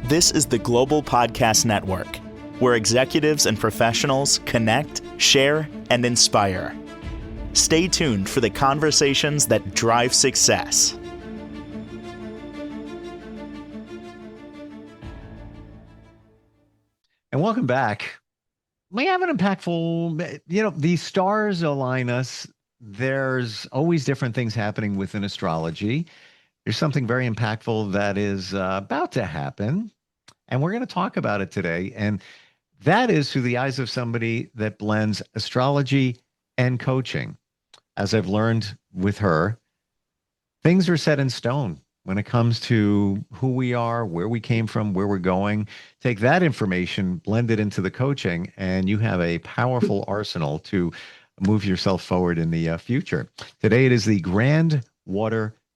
This is the Global Podcast Network, where executives and professionals connect, share, and inspire. Stay tuned for the conversations that drive success. And welcome back. We have an impactful, the stars align us. There's always different things happening within astrology. There's something very impactful that is about to happen. And we're going to talk about it today. And that is through the eyes of somebody that blends astrology and coaching. As I've learned with her, things are set in stone when it comes to who we are, where we came from, where we're going. Take that information, blend it into the coaching, and you have a powerful arsenal to move yourself forward in the future. Today, it is the Grand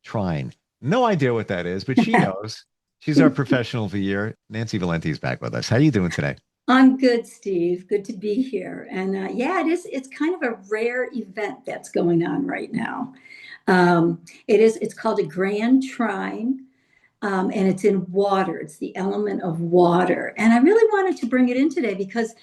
Trine. No idea what that is, but she knows. She's our professional of the year. Nancy Volante is back with us. How are you doing today? I'm good, Steve. Good to be here. And yeah, it is. It's kind of a rare event that's going on right now. It's called a Grand Trine, and it's in water. It's the element of water. And I really wanted to bring it in today because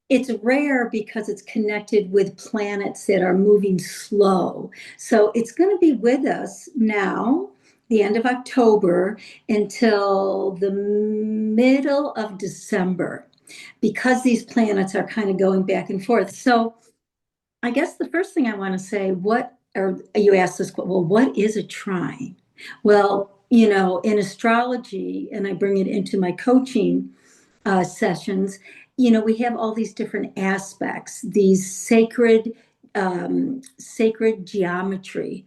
it's rare because it's connected with planets that are moving slow. So it's going to be with us now, the end of October, until the middle of December, because these planets are kind of going back and forth. So I guess the first thing I want to say, you asked this, well, what is a trine? Well, in astrology, and I bring it into my coaching sessions, we have all these different aspects, these sacred geometry,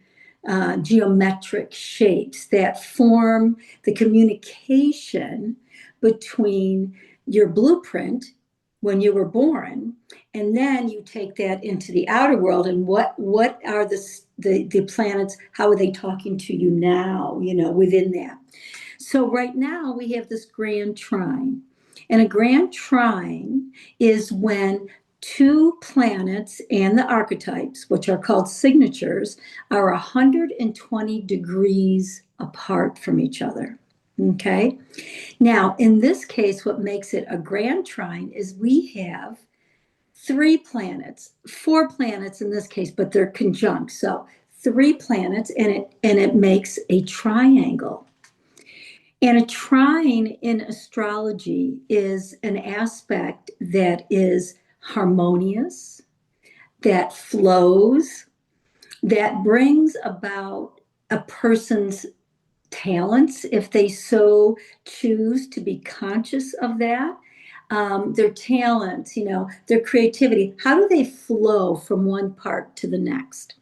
geometric shapes that form the communication between your blueprint when you were born, and then you take that into the outer world, and what are the planets, how are they talking to you now, within that. So right now we have this Grand Trine, and a Grand Trine is when two planets and the archetypes, which are called signatures, are 120 degrees apart from each other. Okay. Now, in this case, what makes it a Grand Trine is we have four planets in this case, but they're conjunct. So 3 planets, and it makes a triangle. And a trine in astrology is an aspect that is harmonious, that flows, that brings about a person's talents, if they so choose to be conscious of that. Their talents, their creativity, how do they flow from one part to the next?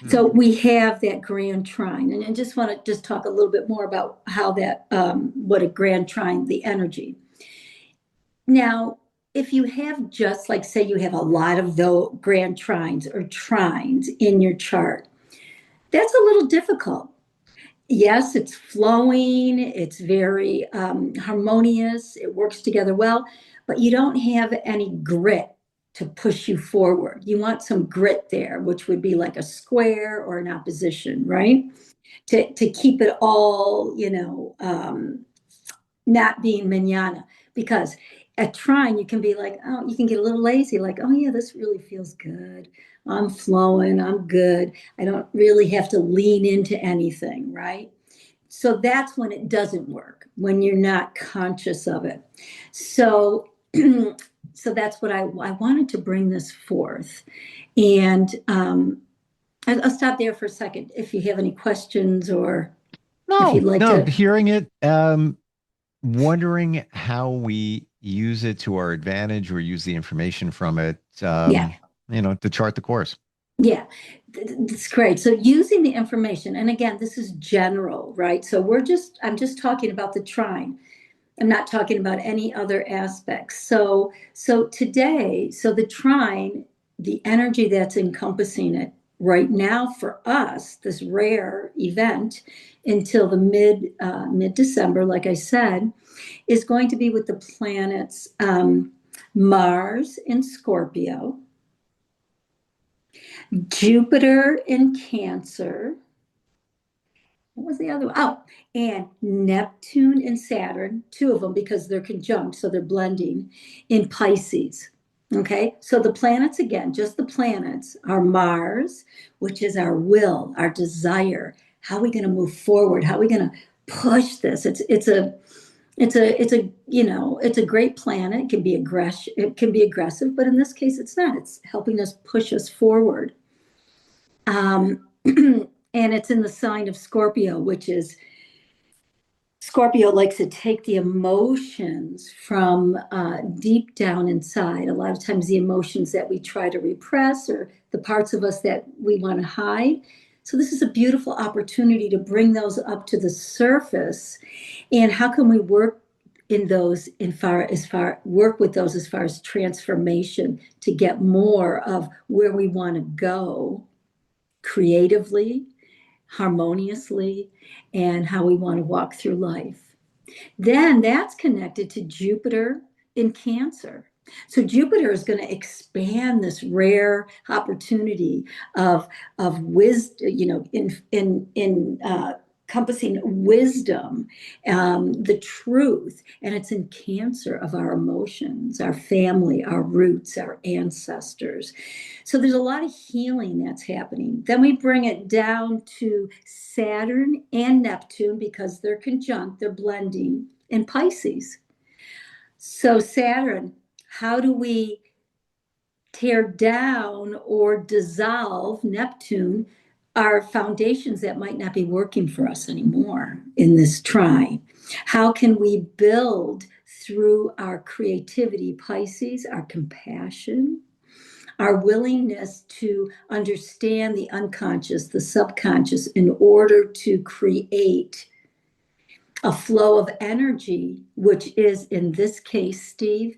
So we have that Grand Trine, and I just want to talk a little bit more about how that, what a Grand Trine, the energy. Now, if you have just like, say you have a lot of the Grand Trines or trines in your chart, that's a little difficult. Yes, it's flowing, it's very harmonious, it works together well, but you don't have any grit to push you forward. You want some grit there, which would be like a square or an opposition, right? To keep it all, not being manana. Because at trine, you can be like, oh, you can get a little lazy, like, oh yeah, this really feels good. I'm flowing, I'm good. I don't really have to lean into anything, right? So that's when it doesn't work, when you're not conscious of it. So that's what I wanted to bring this forth. And I'll stop there for a second if you have any questions or if you'd like to. Hearing it, wondering how we use it to our advantage or use the information from it, to chart the course. Yeah, that's great. So using the information, and again, this is general, right? So I'm just talking about the trine. I'm not talking about any other aspects. So today, the trine, the energy that's encompassing it right now for us, this rare event until the mid-December, like I said, is going to be with the planets Mars in Scorpio, Jupiter in Cancer, what was the other one? Oh, and Neptune and Saturn, two of them because they're conjunct, so they're blending in Pisces. Okay, so the planets, again, just the planets, are Mars, which is our will, our desire. How are we going to move forward? How are we going to push this? It's a great planet. It can be aggressive, but in this case, it's not. It's helping us push us forward. And it's in the sign of Scorpio, which is Scorpio likes to take the emotions from deep down inside. A lot of times, the emotions that we try to repress or the parts of us that we want to hide. So, this is a beautiful opportunity to bring those up to the surface. And how can we work in those work with those as far as transformation to get more of where we want to go creatively, harmoniously, and how we want to walk through life. Then that's connected to Jupiter in Cancer. So Jupiter is going to expand this rare opportunity of wisdom, in encompassing wisdom, the truth, and it's in Cancer of our emotions, our family, our roots, our ancestors. So there's a lot of healing that's happening. Then we bring it down to Saturn and Neptune because they're conjunct, they're blending in Pisces. So Saturn, how do we tear down or dissolve Neptune, our foundations that might not be working for us anymore in this trine? How can we build through our creativity, Pisces, our compassion, our willingness to understand the unconscious, the subconscious, in order to create a flow of energy, which is, in this case, Steve,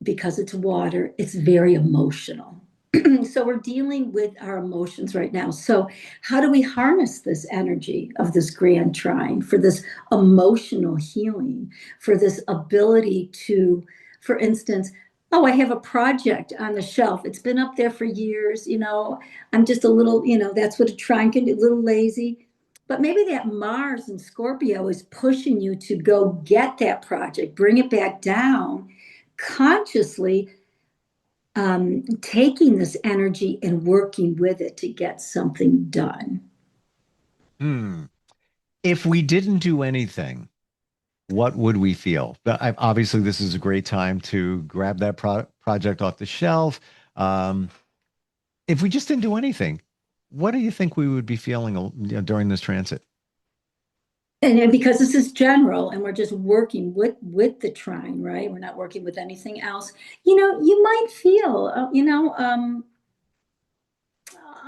because it's water, it's very emotional. So we're dealing with our emotions right now. So how do we harness this energy of this grand trine for this emotional healing, for this ability to, for instance, oh, I have a project on the shelf. It's been up there for years. I'm just a little, that's what a trine can do, a little lazy. But maybe that Mars and Scorpio is pushing you to go get that project, bring it back down consciously, taking this energy and working with it to get something done. If we didn't do anything, what would we feel? Obviously, this is a great time to grab that project off the shelf. Um, if we just didn't do anything, what do you think we would be feeling during this transit? And because this is general and we're just working with the trine, right? We're not working with anything else. You might feel,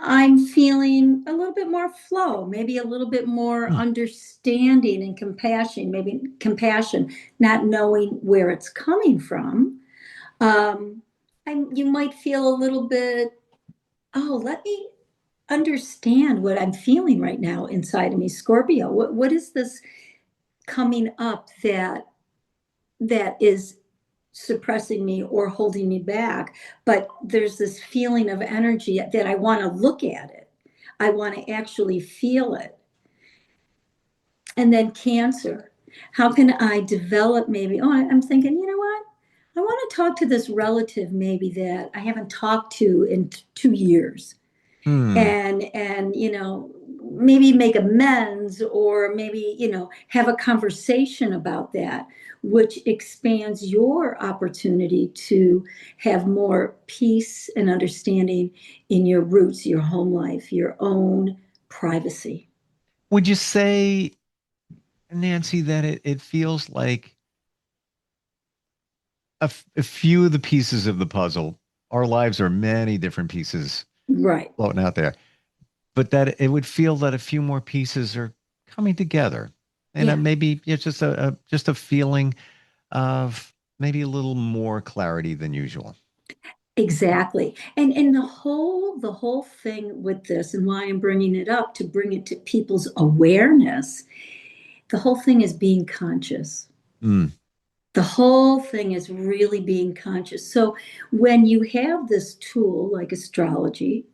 I'm feeling a little bit more flow, maybe a little bit more understanding and compassion, not knowing where it's coming from. And you might feel a little bit, oh, let me understand what I'm feeling right now inside of me. Scorpio, what is this coming up that is suppressing me or holding me back? But there's this feeling of energy that I want to look at it. I want to actually feel it. And then Cancer. How can I develop maybe? Oh, I'm thinking, you know what? I want to talk to this relative maybe that I haven't talked to in 2 years. Hmm. And maybe make amends, or maybe have a conversation about that, which expands your opportunity to have more peace and understanding in your roots, your home life, your own privacy. Would you say, Nancy, that it feels like a few of the pieces of the puzzle, our lives are many different pieces Right. floating out there, but that it would feel that a few more pieces are coming together, and Yeah. maybe it's just a feeling of maybe a little more clarity than usual. Exactly. And the whole thing with this, and why I'm bringing it up, to bring it to people's awareness, the whole thing is being conscious. Mm. The whole thing is really being conscious. So when you have this tool like astrology,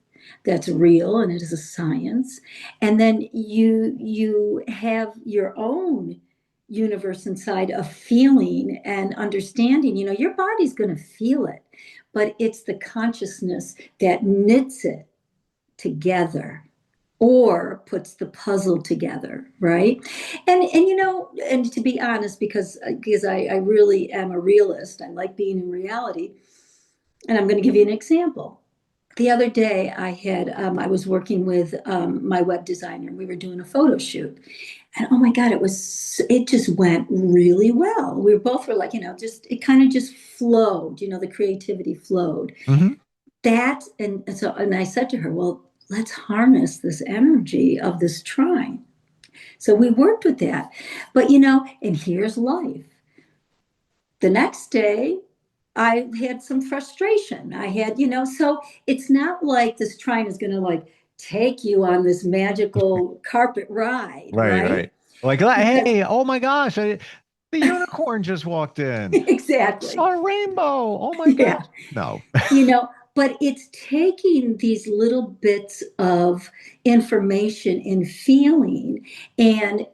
that's real and it is a science. And then you have your own universe inside of feeling and understanding. Your body's going to feel it, but it's the consciousness that knits it together or puts the puzzle together, right? And to be honest, because I really am a realist, I like being in reality. And I'm going to give you an example. The other day, I was working with my web designer. We were doing a photo shoot, and oh my God, it just went really well. We both were like, just it kind of just flowed. The creativity flowed. Hmm. And I said to her, well, let's harness this energy of this trine. So we worked with that, but and here's life. The next day, I had some frustration. So it's not like this trine is going to like take you on this magical carpet ride, Right, right? right. Like, hey, oh my gosh, the unicorn just walked in. Exactly. Saw a rainbow. Oh my gosh. Yeah. No. But it's taking these little bits of information and feeling and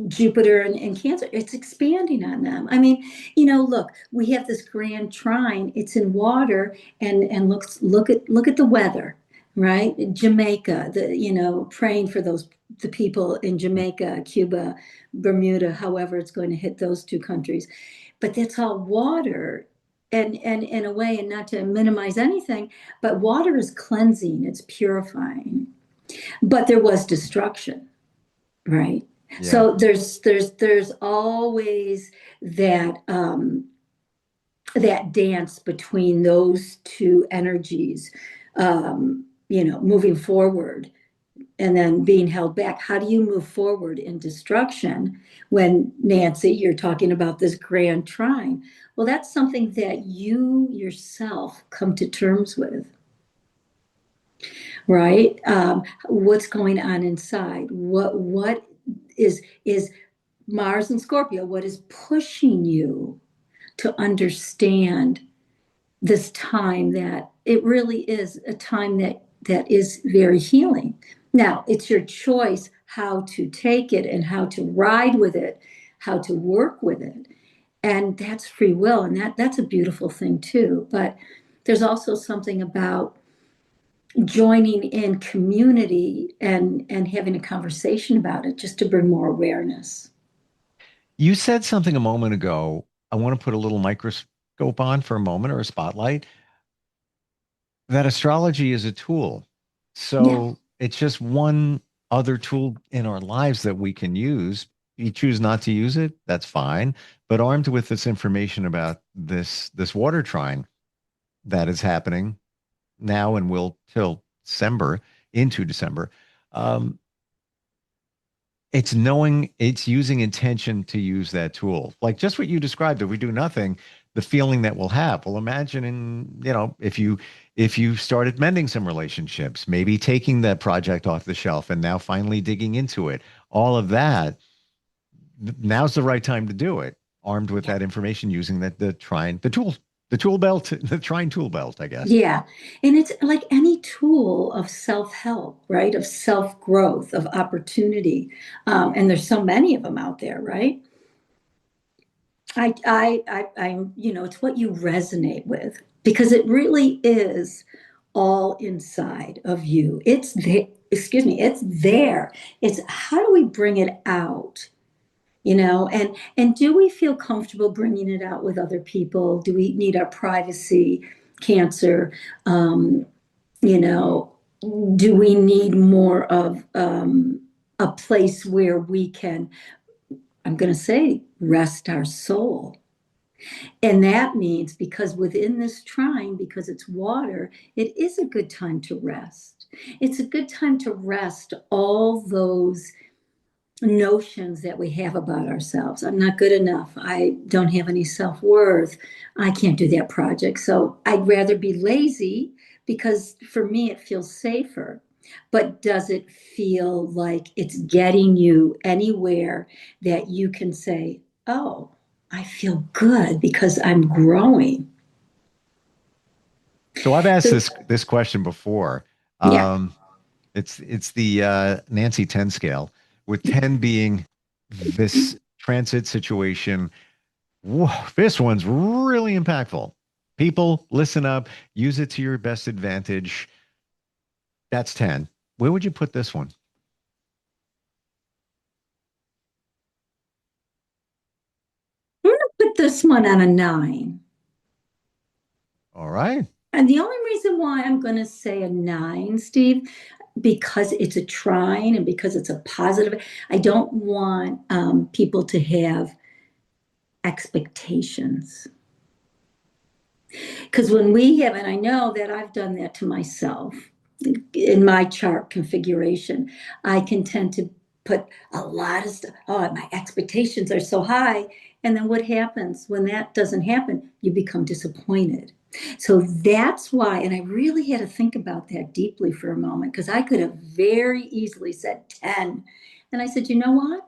Jupiter and Cancer, it's expanding on them. I mean, look, we have this Grand Trine. It's in water, and look at the weather, right? Jamaica, praying for the people in Jamaica, Cuba, Bermuda, however it's going to hit those two countries. But that's all water. And in a way, and not to minimize anything, but water is cleansing, it's purifying. But there was destruction. Right. Yeah. So there's always that dance between those two energies, moving forward and then being held back. How do you move forward in destruction when, Nancy, you're talking about this grand trine? Well, that's something that you yourself come to terms with, right? What's going on inside? What is Mars and Scorpio? What is pushing you to understand this time, that it really is a time that is very healing? Now, it's your choice how to take it and how to ride with it, how to work with it. And that's free will. And that's a beautiful thing too. But there's also something about joining in community and having a conversation about it just to bring more awareness. You said something a moment ago. I want to put a little microscope on for a moment or a spotlight. That astrology is a tool. Yeah. So it's just one other tool in our lives that we can use. You choose not to use it, that's fine. But armed with this information about this water trine that is happening now and will till December, into December, um, it's using intention to use that tool. Like just what you described, if we do nothing, the feeling that we'll have. Well, imagine if you started mending some relationships, maybe taking that project off the shelf and now finally digging into it. All of that, now's the right time to do it, armed with that information, using the tool belt, the trine tool belt, I guess. Yeah. And it's like any tool of self-help, right? Of self-growth, of opportunity. And there's so many of them out there, right? It's what you resonate with because it really is all inside of you. It's there, excuse me, it's there. It's how do we bring it out? And do we feel comfortable bringing it out with other people? Do we need our privacy? Cancer, you know do we need more of a place where we can, I'm going to say, rest our soul? And that means, because within this trine, because it's water, it is a good time to rest. It's a good time to rest all those notions that we have about ourselves. I'm not good enough. I don't have any self-worth. I can't do that project. So I'd rather be lazy because for me it feels safer. But does it feel like it's getting you anywhere that you can say, oh, I feel good because I'm growing? So I've asked So, this question before. yeah. Um, it's the Nancy 10 scale, with 10 being this transit situation. Whoa, this one's really impactful. People, listen up, use it to your best advantage. That's 10. Where would you put this one? I'm going to put this one on a 9. All right. And the only reason why I'm going to say a 9, Steve, because it's a trine and because it's a positive, I don't want people to have expectations. Because when we have, and I know that I've done that to myself in my chart configuration, I can tend to put a lot of stuff. Oh, my expectations are so high. And then what happens when that doesn't happen? You become disappointed. So that's why, and I really had to think about that deeply for a moment because I could have very easily said 10. And I said, you know what?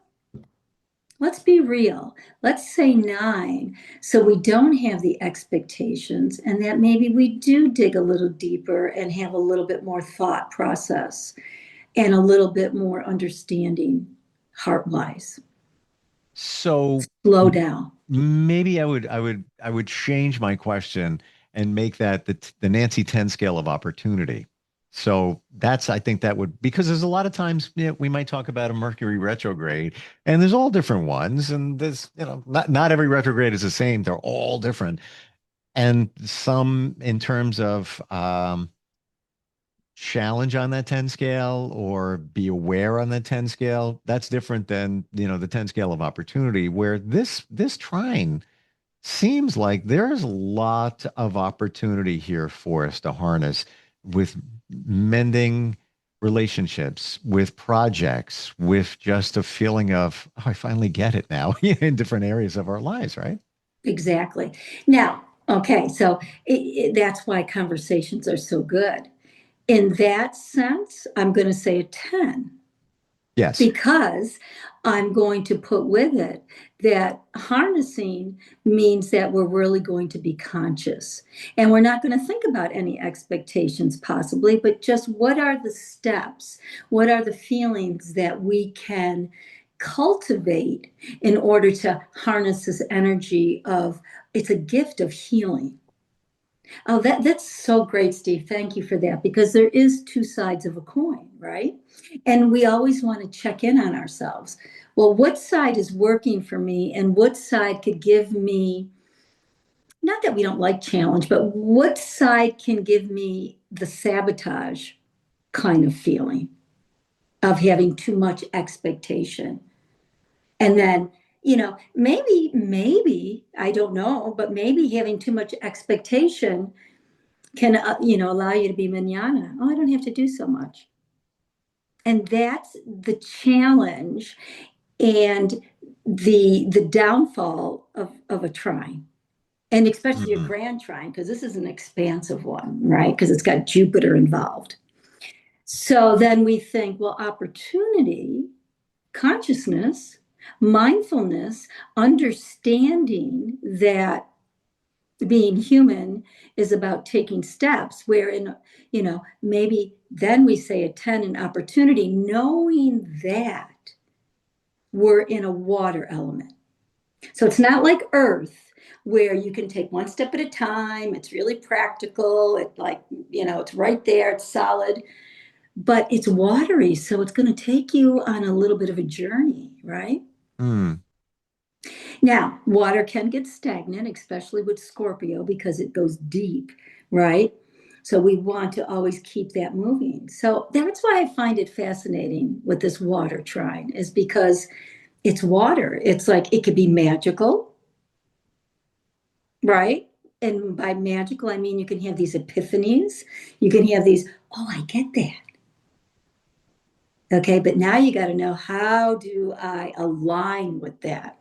Let's be real. Let's say 9. So we don't have the expectations, and that maybe we do dig a little deeper and have a little bit more thought process and a little bit more understanding heart wise. So Slow down. maybe I would change my question and make that the Nancy 10 scale of opportunity. So that's I think that would because there's a lot of times we might talk about a Mercury retrograde and there's all different ones and there's not every retrograde is the same. They're all different. And some in terms of challenge on that 10 scale or be aware on the 10 scale, that's different than the 10 scale of opportunity where this trine seems like there's a lot of opportunity here for us to harness with mending relationships, with projects, with just a feeling of, oh, I finally get it now in different areas of our lives, right? Exactly. Now, okay, so that's why conversations are so good. In that sense, I'm going to say a 10. Yes. Because I'm going to put with it that harnessing means that we're really going to be conscious. And we're not going to think about any expectations, possibly, but just what are the steps? What are the feelings that we can cultivate in order to harness this energy of it's a gift of healing. Oh, that's so great, Steve. Thank you for that because there is two sides of a coin, right? And we always want to check in on ourselves. Well, what side is working for me and what side could give me, not that we don't like challenge, but what side can give me the sabotage kind of feeling of having too much expectation? And then, maybe, I don't know, but maybe having too much expectation can allow you to be manana. Oh, I don't have to do so much. And that's the challenge and the downfall of a trine. And especially a Mhm. grand trine, because this is an expansive one, right? Because it's got Jupiter involved. So then we think, well, opportunity, consciousness, mindfulness, understanding that being human is about taking steps wherein maybe then we say a 10 in opportunity knowing that we're in a water element, so it's not like earth where you can take one step at a time. It's really practical. It like it's right there, it's solid, but it's watery, so it's going to take you on a little bit of a journey, right? Mm. Now, water can get stagnant, especially with Scorpio, because it goes deep, right? So we want to always keep that moving. So that's why I find it fascinating with this water trine, is because it's water. It's like it could be magical, right? And by magical, I mean you can have these epiphanies. You can have these, oh, I get that. Okay, but now you got to know, how do I align with that?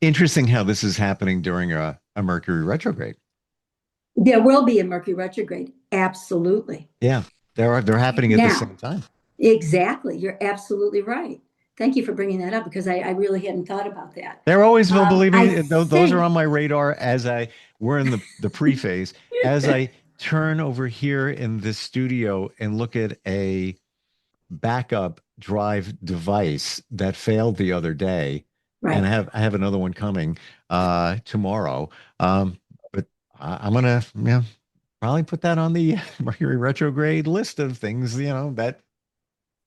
Interesting how this is happening during a Mercury retrograde. There will be a Mercury retrograde. Absolutely. Yeah, they're happening at the Now, same time. exactly. You're absolutely right. Thank you for bringing that up because I really hadn't thought about that. They're always, well, believe I me, those are think on my radar as we're in the pre-phase. As I turn over here in this studio and look at a backup drive device that failed the other day, and right. I have another one coming tomorrow. But I'm gonna, probably put that on the Mercury retrograde list of things, that Because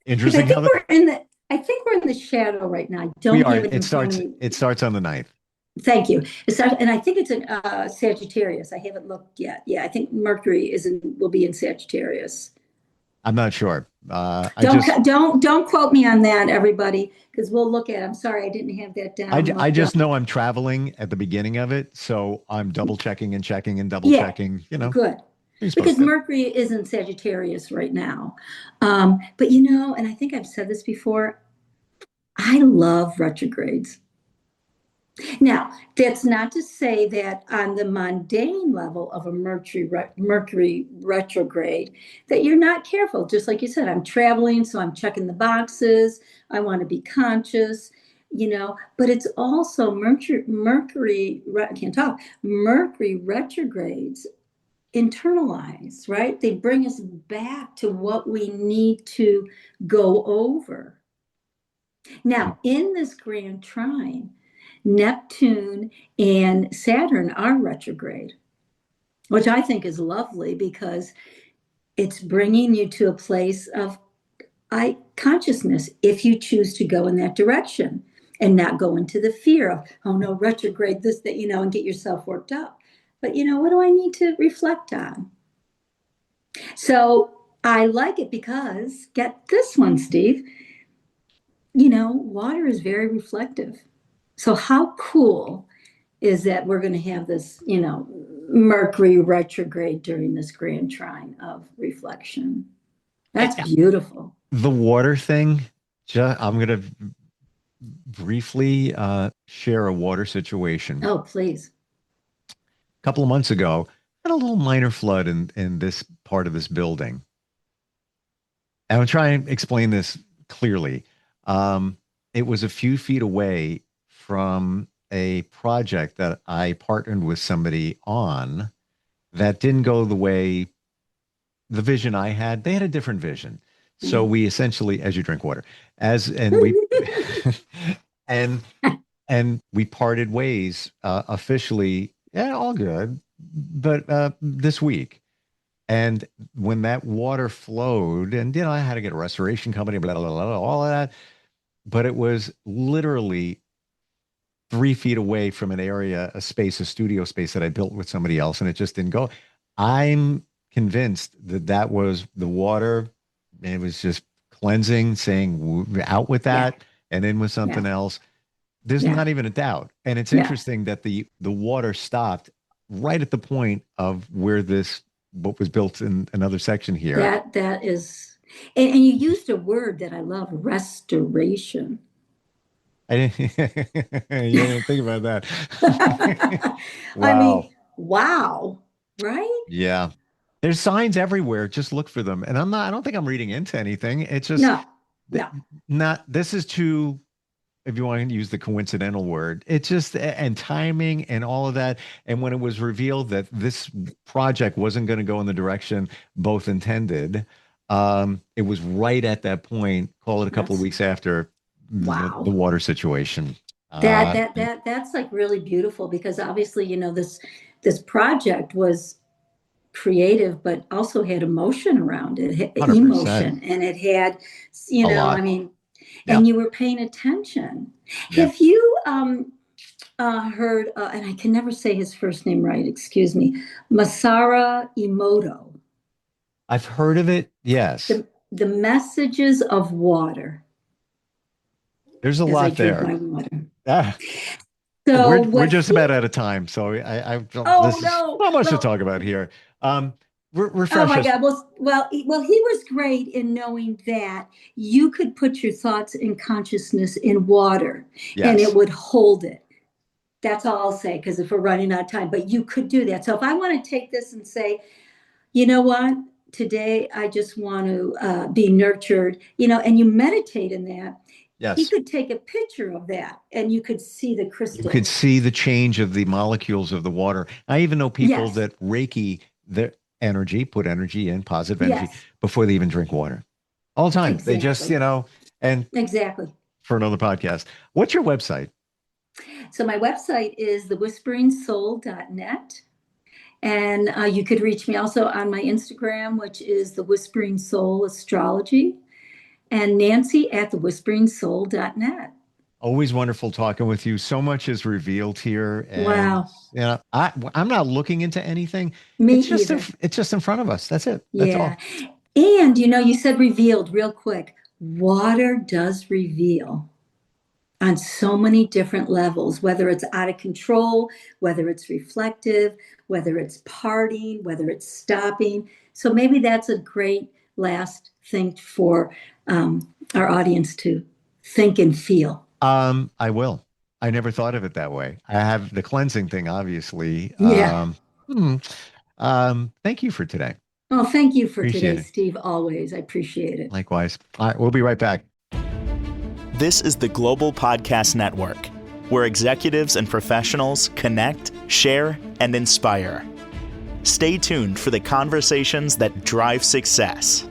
interesting how that I think we're in the shadow right now. I we don't are. have it in front of me. It starts on the ninth. Thank you. And I think it's in Sagittarius. I haven't looked yet. Yeah, I think Mercury will be in Sagittarius. I'm not sure. I just Don't quote me on that, everybody, because we'll look at it. I'm sorry, I didn't have that down I looked just up. know I'm traveling at the beginning of it, so I'm double checking and checking and double Yeah, checking. good. You're supposed Because to. Mercury is in Sagittarius right now. But and I think I've said this before, I love retrogrades. Now, that's not to say that on the mundane level of a Mercury retrograde, that you're not careful. Just like you said, I'm traveling, so I'm checking the boxes. I want to be conscious, But it's also I can't talk. Mercury retrogrades internalize, right? They bring us back to what we need to go over. Now, in this Grand Trine, Neptune and Saturn are retrograde, which I think is lovely because it's bringing you to a place of consciousness if you choose to go in that direction and not go into the fear of, oh no, retrograde, this, that, and get yourself worked up. But, what do I need to reflect on? So I like it because, get this one, Steve, water is very reflective. So how cool is that we're going to have this, Mercury retrograde during this Grand Trine of reflection. That's beautiful. The water thing, I'm going to briefly share a water situation. Oh, please. A couple of months ago, had a little minor flood in this part of this building. And I'll try and explain this clearly. It was a few feet away from a project that I partnered with somebody on that didn't go the way the vision I had. They had a different vision. So we essentially, as you drink water, and we and and we parted ways officially. Yeah, all good. But this week, and when that water flowed, and I had to get a restoration company, blah blah blah, all of that. But it was literally 3 feet away from an area, a space, a studio space that I built with somebody else, and it just didn't go. I'm convinced that was the water. It was just cleansing, saying out with Yeah, that and in with something yeah, else. There's yeah, not even a doubt. And it's yeah. interesting that the water stopped right at the point of where what was built in another section here. That is, and you used a word that I love, restoration. I didn't, you didn't think about that. I Wow. mean, wow, right? Yeah. There's signs everywhere. Just look for them. And I don't think I'm reading into anything. It's just No, no. not, this is too, if you want to use the coincidental word, it's just, and timing and all of that. And when it was revealed that this project wasn't going to go in the direction both intended, it was right at that point, call it a couple of That's weeks after the wow. water situation. That's like really beautiful because obviously, this project was creative, but also had emotion around it, emotion, 100%. and it had, A I lot. mean, Yeah. and you were paying attention. Yeah. Have you heard, and I can never say his first name right, excuse me, Masaru Emoto, I've heard of it. Yes. the messages of water There's a as I lot drink there. my water. Ah, So we're what just he, about out of time. So I oh this is no, not much to well, talk about here. oh Refresh my us. God. Well, he was great in knowing that you could put your thoughts and consciousness in water and it Yes. would hold it. That's all I'll say because if we're running out of time, but you could do that. So if I want to take this and say, you know what, today I just want to be nurtured, and you meditate in that. he Yes. could take a picture of that and you could see the You could crystals. see the change of the molecules of the water. I even know people Yes, that Reiki their energy, put energy in, positive energy, yes, before they even drink water. All the time. They just, exactly. and Exactly. for another podcast. What's your website? So my website is thewhisperingsoul.net. And you could reach me also on my Instagram, which is the Whispering Soul Astrology, and Nancy at thewhisperingsoul.net. Always wonderful talking with you. So much is revealed here, and Wow. I'm not looking into anything. Me It's either. just in front of us. That's it. That's Yeah. all. And you said revealed real quick. Water does reveal on so many different levels, whether it's out of control, whether it's reflective, whether it's parting, whether it's stopping. So maybe that's a great last thing for our audience to think and feel. I will. I never thought of it that way. I have the cleansing thing, obviously. Yeah. Hmm. Thank you for today. Well, thank you for Appreciate today, it. Steve. Always. I appreciate it. Likewise. All right, we'll be right back. This is the Global Podcast Network, where executives and professionals connect, share, and inspire. Stay tuned for the conversations that drive success.